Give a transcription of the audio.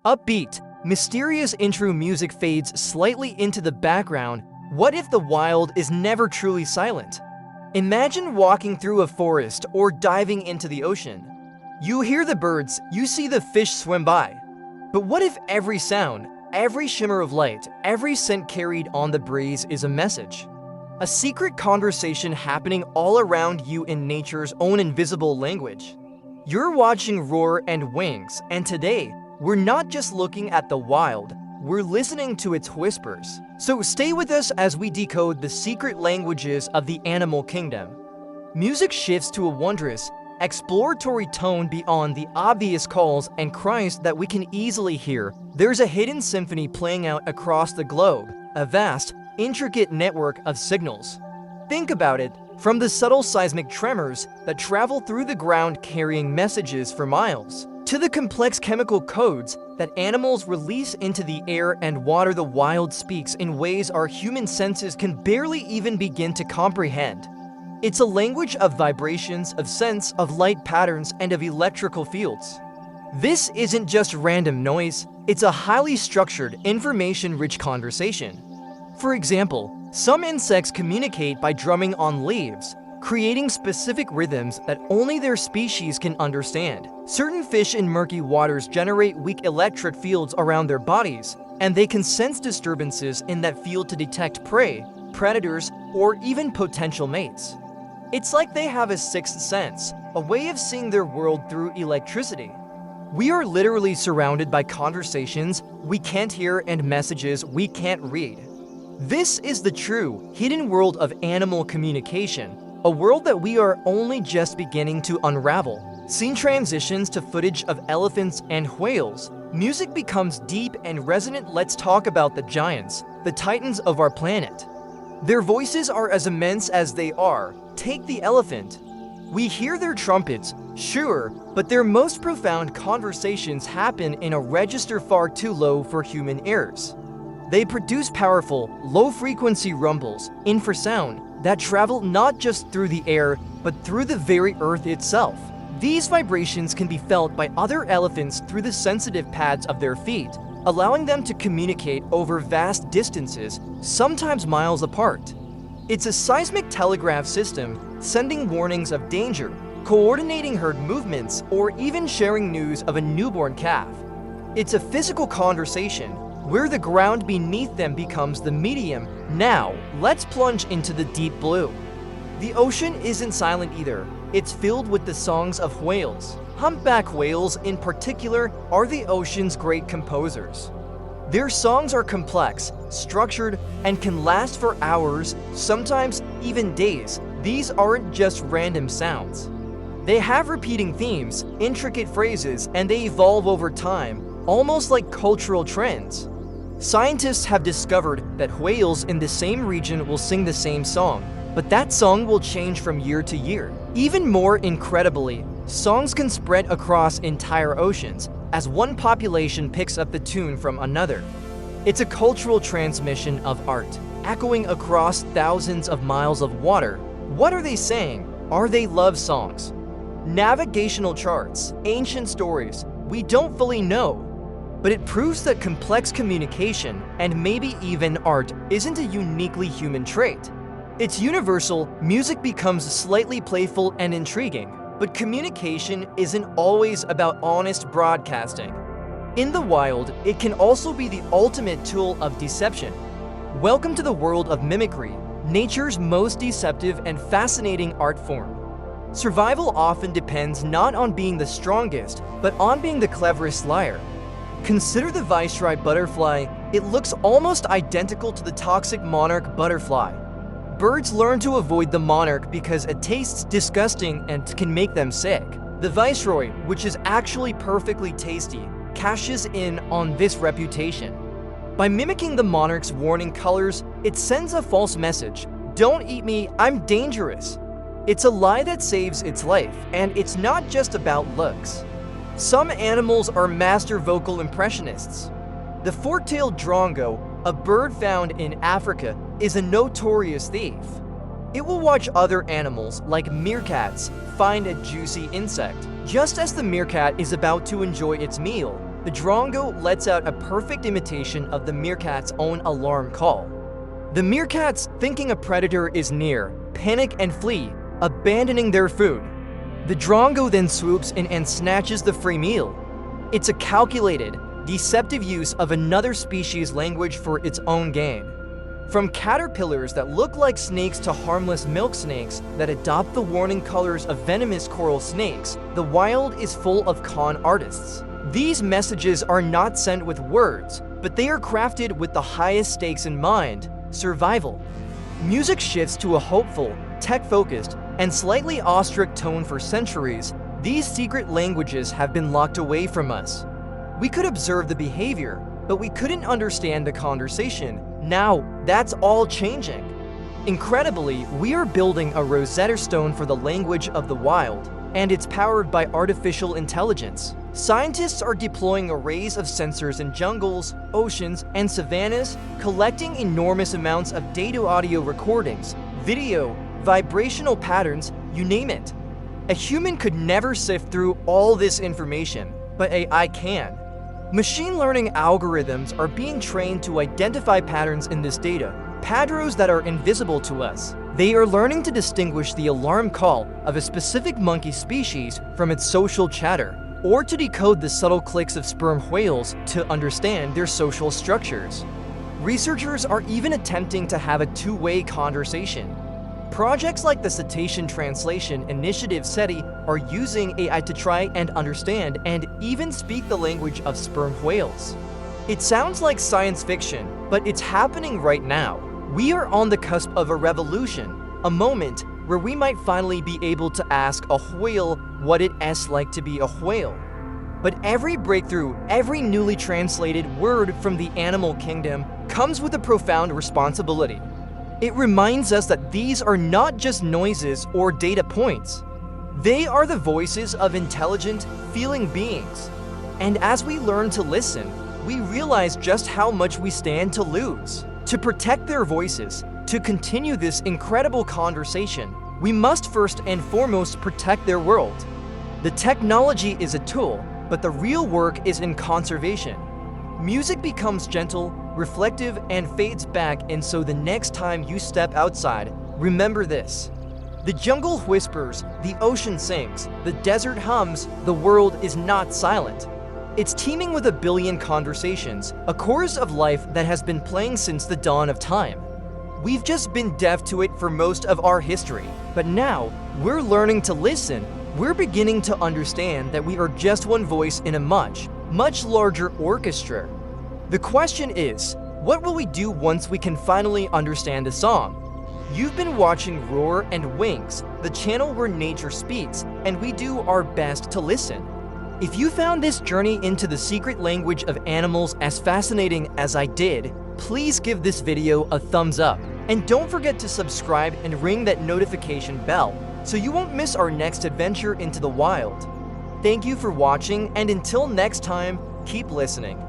Upbeat, mysterious intro music fades slightly into the background. What if the wild is never truly silent? Imagine walking through a forest or diving into the ocean. You hear the birds, you see the fish swim by. But what if every sound, every shimmer of light, every scent carried on the breeze is a message? A secret conversation happening all around you in nature's own invisible language. You're watching Roar and Wings, and today, we're not just looking at the wild, we're listening to its whispers. So stay with us as we decode the secret languages of the animal kingdom. Music shifts to a wondrous, exploratory tone beyond the obvious calls and cries that we can easily hear. There's a hidden symphony playing out across the globe, a vast, intricate network of signals. Think about it, from the subtle seismic tremors that travel through the ground carrying messages for miles, to the complex chemical codes that animals release into the air and water. The wild speaks in ways our human senses can barely even begin to comprehend. It's a language of vibrations, of scents, of light patterns, and of electrical fields. This isn't just random noise, it's a highly structured, information-rich conversation. For example, some insects communicate by drumming on leaves, creating specific rhythms that only their species can understand. Certain fish in murky waters generate weak electric fields around their bodies, and they can sense disturbances in that field to detect prey, predators, or even potential mates. It's like they have a sixth sense, a way of seeing their world through electricity. We are literally surrounded by conversations we can't hear and messages we can't read. This is the true, hidden world of animal communication, a world that we are only just beginning to unravel. Scene transitions to footage of elephants and whales. Music becomes deep and resonant. Let's talk about the giants, the titans of our planet. Their voices are as immense as they are. Take the elephant. We hear their trumpets, sure, but their most profound conversations happen in a register far too low for human ears. They produce powerful, low-frequency rumbles, infrasound, that travel not just through the air, but through the very earth itself. These vibrations can be felt by other elephants through the sensitive pads of their feet, allowing them to communicate over vast distances, sometimes miles apart. It's a seismic telegraph system, sending warnings of danger, coordinating herd movements, or even sharing news of a newborn calf. It's a physical conversation, where the ground beneath them becomes the medium. Now, let's plunge into the deep blue. The ocean isn't silent either. It's filled with the songs of whales. Humpback whales, in particular, are the ocean's great composers. Their songs are complex, structured, and can last for hours, sometimes even days. These aren't just random sounds. They have repeating themes, intricate phrases, and they evolve over time, almost like cultural trends. Scientists have discovered that whales in the same region will sing the same song, but that song will change from year to year. Even more incredibly, songs can spread across entire oceans as one population picks up the tune from another. It's a cultural transmission of art, echoing across thousands of miles of water. What are they saying? Are they love songs? Navigational charts, ancient stories, we don't fully know. But it proves that complex communication, and maybe even art, isn't a uniquely human trait. It's universal. Music becomes slightly playful and intriguing, but communication isn't always about honest broadcasting. In the wild, it can also be the ultimate tool of deception. Welcome to the world of mimicry, nature's most deceptive and fascinating art form. Survival often depends not on being the strongest, but on being the cleverest liar. Consider the viceroy butterfly. It looks almost identical to the toxic monarch butterfly. Birds learn to avoid the monarch because it tastes disgusting and can make them sick. The viceroy, which is actually perfectly tasty, cashes in on this reputation. By mimicking the monarch's warning colors, it sends a false message. Don't eat me, I'm dangerous. It's a lie that saves its life, and it's not just about looks. Some animals are master vocal impressionists. The fork-tailed drongo, a bird found in Africa, is a notorious thief. It will watch other animals, like meerkats, find a juicy insect. Just as the meerkat is about to enjoy its meal, The drongo lets out a perfect imitation of the meerkat's own alarm call. The meerkats, thinking a predator is near, panic and flee, abandoning their food. The drongo then swoops in and snatches the free meal. It's a calculated, deceptive use of another species' language for its own gain. From caterpillars that look like snakes to harmless milk snakes that adopt the warning colors of venomous coral snakes, the wild is full of con artists. These messages are not sent with words, but they are crafted with the highest stakes in mind: survival. Music shifts to a hopeful, tech-focused, and slightly awestruck tone. For centuries, these secret languages have been locked away from us. We could observe the behavior, but we couldn't understand the conversation. Now, that's all changing. Incredibly, we are building a Rosetta Stone for the language of the wild, and it's powered by artificial intelligence. Scientists are deploying arrays of sensors in jungles, oceans, and savannas, collecting enormous amounts of data, audio recordings, video, vibrational patterns, you name it. A human could never sift through all this information, but AI can. Machine learning algorithms are being trained to identify patterns in this data, patterns that are invisible to us. They are learning to distinguish the alarm call of a specific monkey species from its social chatter, or to decode the subtle clicks of sperm whales to understand their social structures. Researchers are even attempting to have a two-way conversation. Projects like the Cetacean Translation Initiative SETI are using AI to try and understand and even speak the language of sperm whales. It sounds like science fiction, but it's happening right now. We are on the cusp of a revolution, a moment where we might finally be able to ask a whale what it's like to be a whale. But every breakthrough, every newly translated word from the animal kingdom comes with a profound responsibility. It reminds us that these are not just noises or data points. They are the voices of intelligent, feeling beings. And as we learn to listen, we realize just how much we stand to lose. To protect their voices, to continue this incredible conversation, we must first and foremost protect their world. The technology is a tool, but the real work is in conservation. Music becomes gentle, reflective, and fades back, and so the next time you step outside, remember this. The jungle whispers, the ocean sings, the desert hums, the world is not silent. It's teeming with a billion conversations, a chorus of life that has been playing since the dawn of time. We've just been deaf to it for most of our history, but now we're learning to listen. We're beginning to understand that we are just one voice in a much, much larger orchestra. The question is, what will we do once we can finally understand a song? You've been watching Roar and Wings, the channel where nature speaks, and we do our best to listen. If you found this journey into the secret language of animals as fascinating as I did, please give this video a thumbs up. And don't forget to subscribe and ring that notification bell so you won't miss our next adventure into the wild. Thank you for watching, and until next time, keep listening.